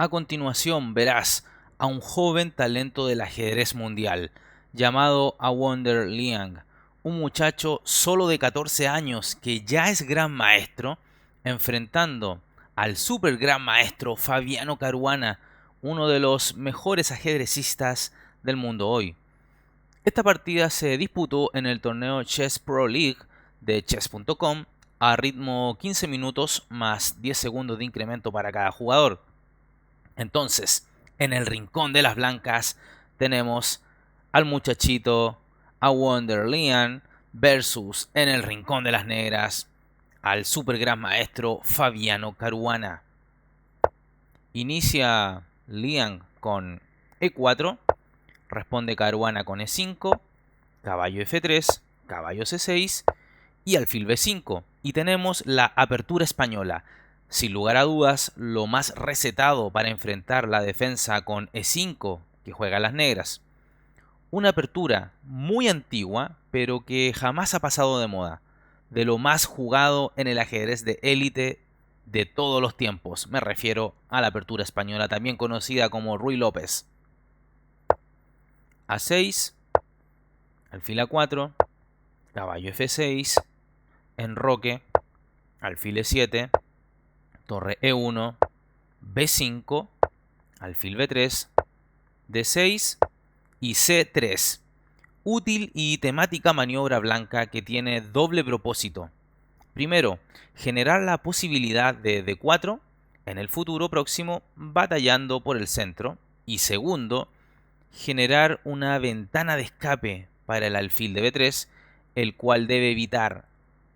A continuación verás a un joven talento del ajedrez mundial llamado Awonder Liang, un muchacho solo de 14 años que ya es gran maestro, enfrentando al super gran maestro Fabiano Caruana, uno de los mejores ajedrecistas del mundo hoy. Esta partida se disputó en el torneo Chess Pro League de chess.com a ritmo 15 minutos más 10 segundos de incremento para cada jugador. Entonces, en el rincón de las blancas tenemos al muchachito Awonder Liang versus en el rincón de las negras al super gran maestro Fabiano Caruana. Inicia Liang con E4, responde Caruana con E5, caballo F3, caballo C6 y alfil B5. Y tenemos la apertura española. Sin lugar a dudas, lo más recetado para enfrentar la defensa con E5 que juegan las negras. Una apertura muy antigua, pero que jamás ha pasado de moda. De lo más jugado en el ajedrez de élite de todos los tiempos. Me refiero a la apertura española, también conocida como Ruy López. A6, alfil A4, caballo F6, enroque, alfil E7, torre E1, B5, alfil B3, D6 y C3. Útil y temática maniobra blanca que tiene doble propósito. Primero, generar la posibilidad de D4 en el futuro próximo batallando por el centro. Y segundo, generar una ventana de escape para el alfil de B3, el cual debe evitar,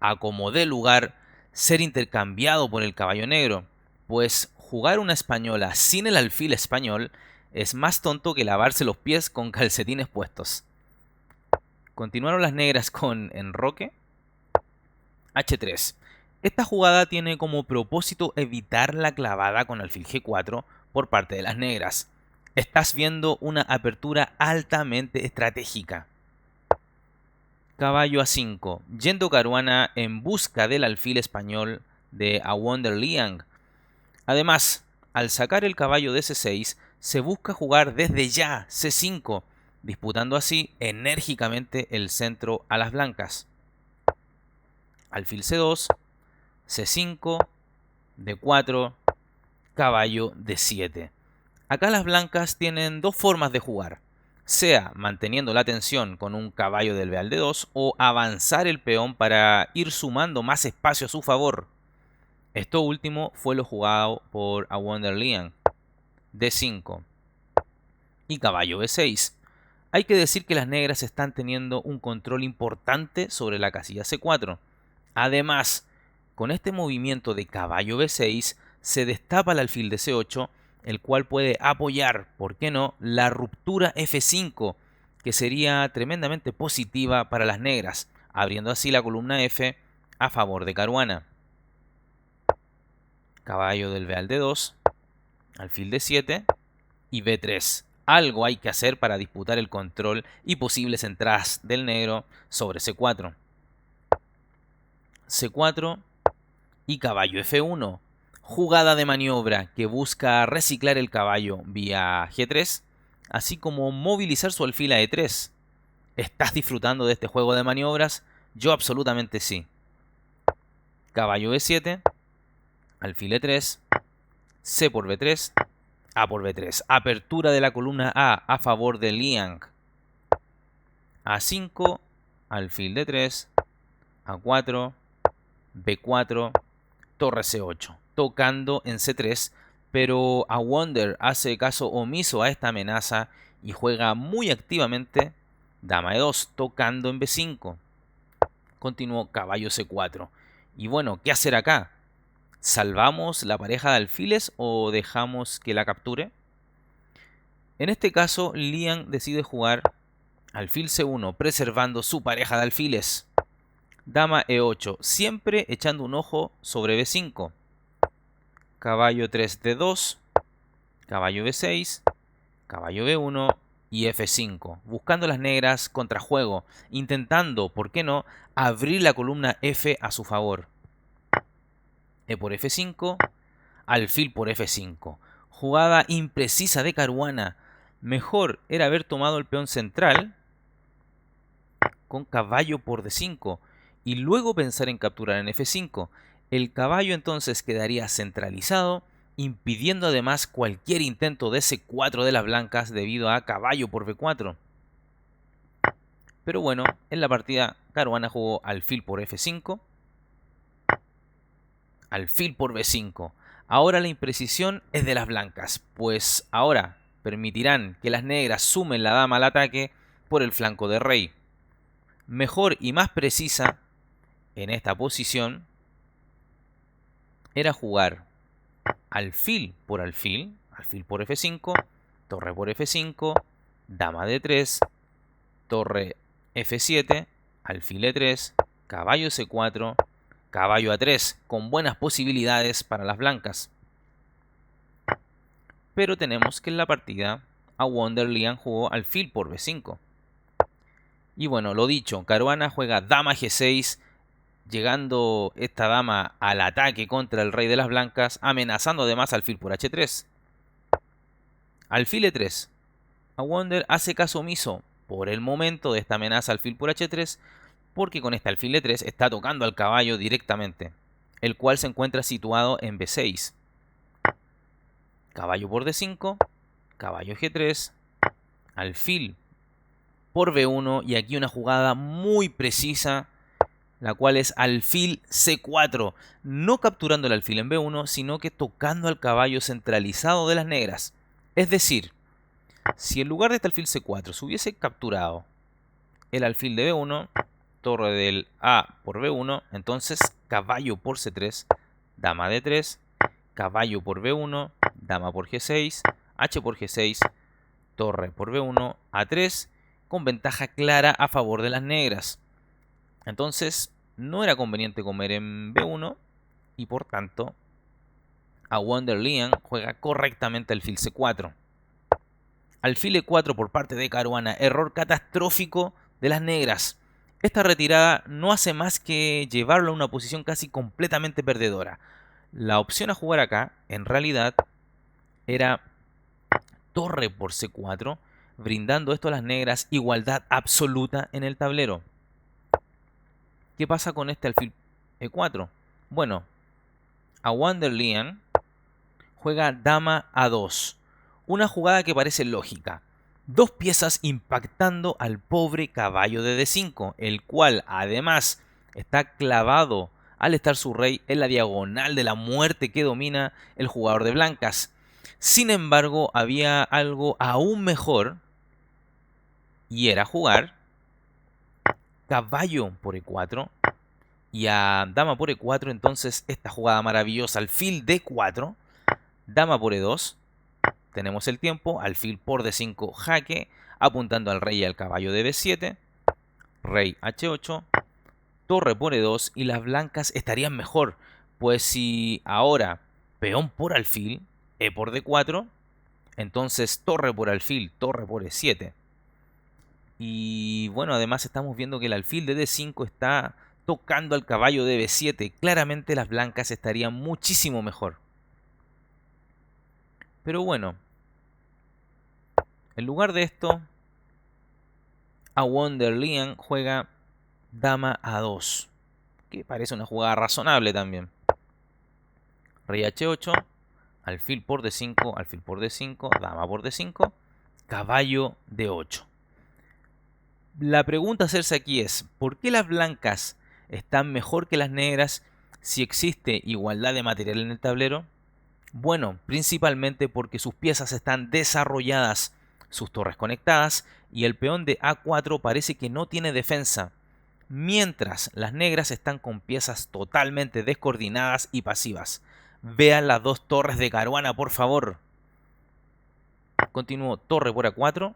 a como dé lugar, ser intercambiado por el caballo negro, pues jugar una española sin el alfil español es más tonto que lavarse los pies con calcetines puestos. Continuaron las negras con enroque, H3. Esta jugada tiene como propósito evitar la clavada con alfil G4 por parte de las negras. Estás viendo una apertura altamente estratégica. Caballo A5, yendo Caruana en busca del alfil español de Awonder Liang. Además, al sacar el caballo de C6, se busca jugar desde ya C5, disputando así enérgicamente el centro a las blancas. Alfil C2, C5, D4, caballo D7. Acá las blancas tienen dos formas de jugar, sea manteniendo la tensión con un caballo del B al D2 o avanzar el peón para ir sumando más espacio a su favor. Esto último fue lo jugado por Awonder Liang. D5 y caballo B6. Hay que decir que las negras están teniendo un control importante sobre la casilla C4. Además, con este movimiento de caballo B6 se destapa el alfil de C8, el cual puede apoyar, ¿por qué no?, la ruptura F5, que sería tremendamente positiva para las negras, abriendo así la columna F a favor de Caruana. Caballo del B al D2, alfil D7 y B3. Algo hay que hacer para disputar el control y posibles entradas del negro sobre C4. C4 y caballo F1. Jugada de maniobra que busca reciclar el caballo vía G3, así como movilizar su alfil a E3. ¿Estás disfrutando de este juego de maniobras? Yo absolutamente sí. Caballo B7, alfil E3, C por B3, A por B3. Apertura de la columna a favor de Liang. A5, alfil D3, A4, B4, torre C8, tocando en C3, pero Awonder hace caso omiso a esta amenaza y juega muy activamente dama E2, tocando en B5. Continuó caballo C4. Y bueno, ¿qué hacer acá? ¿Salvamos la pareja de alfiles o dejamos que la capture? En este caso, Liang decide jugar alfil C1, preservando su pareja de alfiles. Dama E8, siempre echando un ojo sobre B5. Caballo 3 D2, caballo B6, caballo B1 y F5, buscando las negras contrajuego, intentando, ¿por qué no?, abrir la columna F a su favor. E por F5, alfil por F5, Jugada imprecisa de Caruana. Mejor era haber tomado el peón central con caballo por D5 y luego pensar en capturar en F5. El caballo entonces quedaría centralizado, impidiendo además cualquier intento de C4 de las blancas debido a caballo por B4. Pero bueno, en la partida Caruana jugó alfil por F5, alfil por B5. Ahora la imprecisión es de las blancas, pues ahora permitirán que las negras sumen la dama al ataque por el flanco de rey. Mejor y más precisa en esta posición era jugar alfil por F5, torre por F5, dama D3, torre F7, alfil E3, caballo C4, caballo A3, con buenas posibilidades para las blancas. Pero tenemos que en la partida Awonder Lean jugó alfil por B5. Y bueno, lo dicho, Caruana juega dama G6, llegando esta dama al ataque contra el rey de las blancas, amenazando además alfil por H3. Alfil E3. Awonder hace caso omiso por el momento de esta amenaza alfil por H3, porque con este alfil E3 está tocando al caballo directamente, el cual se encuentra situado en B6. Caballo por D5, caballo G3, alfil por B1 y aquí una jugada muy precisa, la cual es alfil C4, no capturando el alfil en B1, sino que tocando al caballo centralizado de las negras. Es decir, si en lugar de este alfil C4 se hubiese capturado el alfil de B1, torre del A por B1, entonces caballo por C3, dama D3, caballo por B1, dama por G6, H por G6, torre por B1, A3, con ventaja clara a favor de las negras. Entonces no era conveniente comer en B1 y por tanto Awonder Lean juega correctamente alfil C4. Alfil E4 por parte de Caruana, error catastrófico de las negras. Esta retirada no hace más que llevarlo a una posición casi completamente perdedora. La opción a jugar acá, en realidad, era torre por C4, brindando esto a las negras igualdad absoluta en el tablero. ¿Qué pasa con este alfil E4? Bueno, Awonder Lean juega dama A2. Una jugada que parece lógica. Dos piezas impactando al pobre caballo de D5, el cual además está clavado al estar su rey en la diagonal de la muerte que domina el jugador de blancas. Sin embargo, había algo aún mejor y era jugar caballo por E4 y a dama por E4, entonces esta jugada maravillosa, alfil D4, dama por E2, tenemos el tiempo, alfil por D5 jaque, apuntando al rey y al caballo de B7, rey H8, torre por E2 y las blancas estarían mejor, pues si ahora peón por alfil, E por D4, entonces torre por alfil, torre por E7. Y bueno, además estamos viendo que el alfil de D5 está tocando al caballo de B7. Claramente las blancas estarían muchísimo mejor. Pero bueno, en lugar de esto, Awonder Lean juega dama A2, que parece una jugada razonable también. Rey H8, alfil por D5, alfil por D5, dama por D5, caballo D8. La pregunta a hacerse aquí es, ¿por qué las blancas están mejor que las negras si existe igualdad de material en el tablero? Bueno, principalmente porque sus piezas están desarrolladas, sus torres conectadas y el peón de A4 parece que no tiene defensa, mientras las negras están con piezas totalmente descoordinadas y pasivas. Vean las dos torres de Caruana, por favor. Continúo, torre por A4,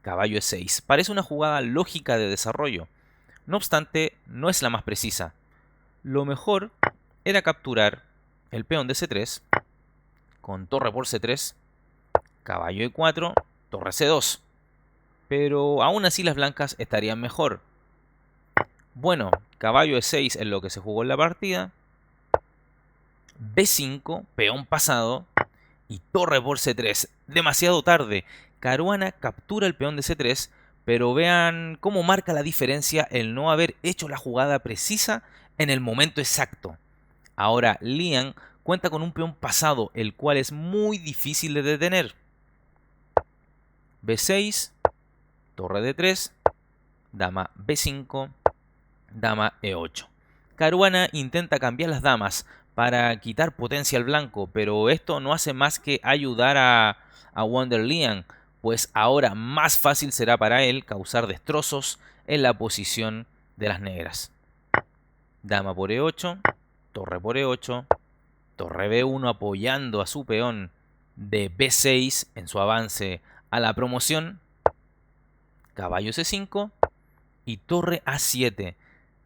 caballo E6. Parece una jugada lógica de desarrollo. No obstante, no es la más precisa. Lo mejor era capturar el peón de C3 con torre por C3, caballo E4, torre C2. Pero aún así las blancas estarían mejor. Bueno, caballo E6 es lo que se jugó en la partida. B5, peón pasado. y torre por C3. Demasiado tarde. Caruana captura el peón de C3, pero vean cómo marca la diferencia el no haber hecho la jugada precisa en el momento exacto. Ahora Liang cuenta con un peón pasado, el cual es muy difícil de detener. B6, torre D3, dama B5, dama E8. Caruana intenta cambiar las damas para quitar potencia al blanco, pero esto no hace más que ayudar a Wonder Liang, pues ahora más fácil será para él causar destrozos en la posición de las negras. Dama por E8, torre por E8, torre B1 apoyando a su peón de B6 en su avance a la promoción, caballo C5 y torre A7.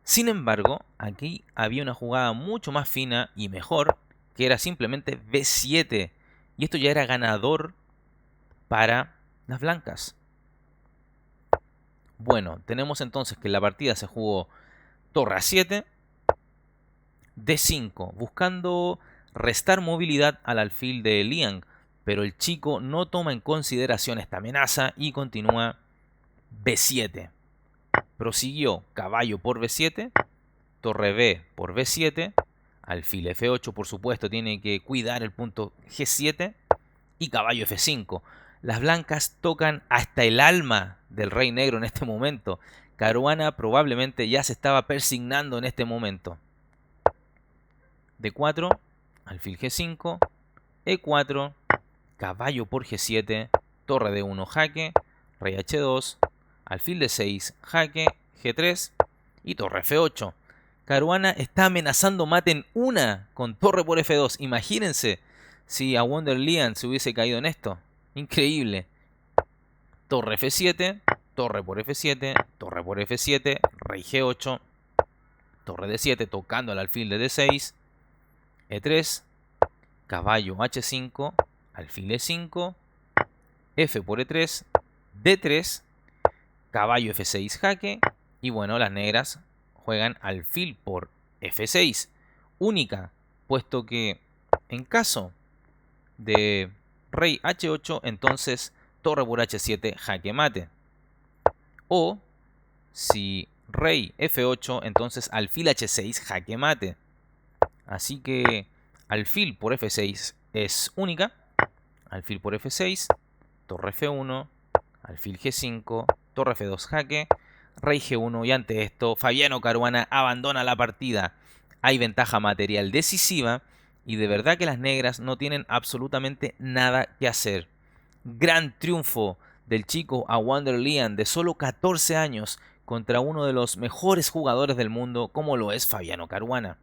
Sin embargo, aquí había una jugada mucho más fina y mejor, que era simplemente B7, y esto ya era ganador para las blancas. Bueno, tenemos entonces que la partida se jugó torre A7, D5, buscando restar movilidad al alfil de Liang, pero el chico no toma en consideración esta amenaza y continúa B7. Prosiguió caballo por B7, torre B por B7, alfil F8 por supuesto tiene que cuidar el punto G7 y caballo F5. Las blancas tocan hasta el alma del rey negro en este momento. Caruana probablemente ya se estaba persignando en este momento. D4, alfil G5, E4, caballo por G7, torre D1 jaque, rey H2, alfil D6 jaque, G3 y torre F8. Caruana está amenazando mate en una con torre por F2. Imagínense si a Wonder Liang se hubiese caído en esto. Increíble. Torre F7, torre por F7, torre por F7, rey G8, torre D7 tocando al alfil de D6, E3, caballo H5, alfil E5, F por E3, D3, caballo F6 jaque y bueno, las negras juegan alfil por F6, única, puesto que en caso de rey H8, entonces torre por H7 jaque mate. O si rey F8, entonces alfil H6 jaque mate. Así que alfil por F6 es única, alfil por F6, torre F1, alfil G5, torre F2 jaque, rey G1 y ante esto Fabiano Caruana abandona la partida. Hay ventaja material decisiva y de verdad que las negras no tienen absolutamente nada que hacer. Gran triunfo del chico a Wonder Liang de solo 14 años contra uno de los mejores jugadores del mundo como lo es Fabiano Caruana.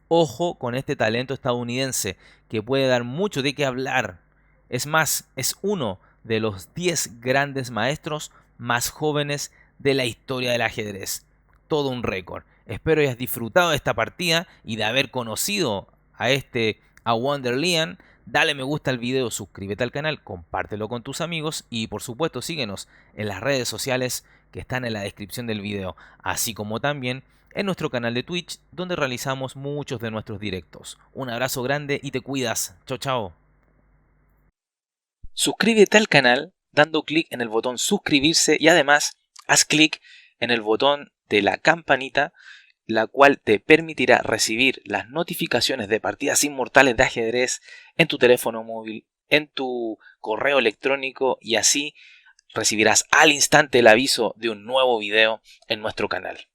Ojo con este talento estadounidense que puede dar mucho de qué hablar. Es más, es uno de los 10 grandes maestros más jóvenes de la historia del ajedrez. Todo un récord. Espero hayas disfrutado de esta partida y de haber conocido a Wonder Liang. Dale me gusta al video, suscríbete al canal, compártelo con tus amigos y por supuesto síguenos en las redes sociales que están en la descripción del video, así como también en nuestro canal de Twitch donde realizamos muchos de nuestros directos. Un abrazo grande y te cuidas. Chao, chao. Suscríbete al canal dando clic en el botón suscribirse y además haz clic en el botón de la campanita, la cual te permitirá recibir las notificaciones de partidas inmortales de ajedrez en tu teléfono móvil, en tu correo electrónico y así recibirás al instante el aviso de un nuevo video en nuestro canal.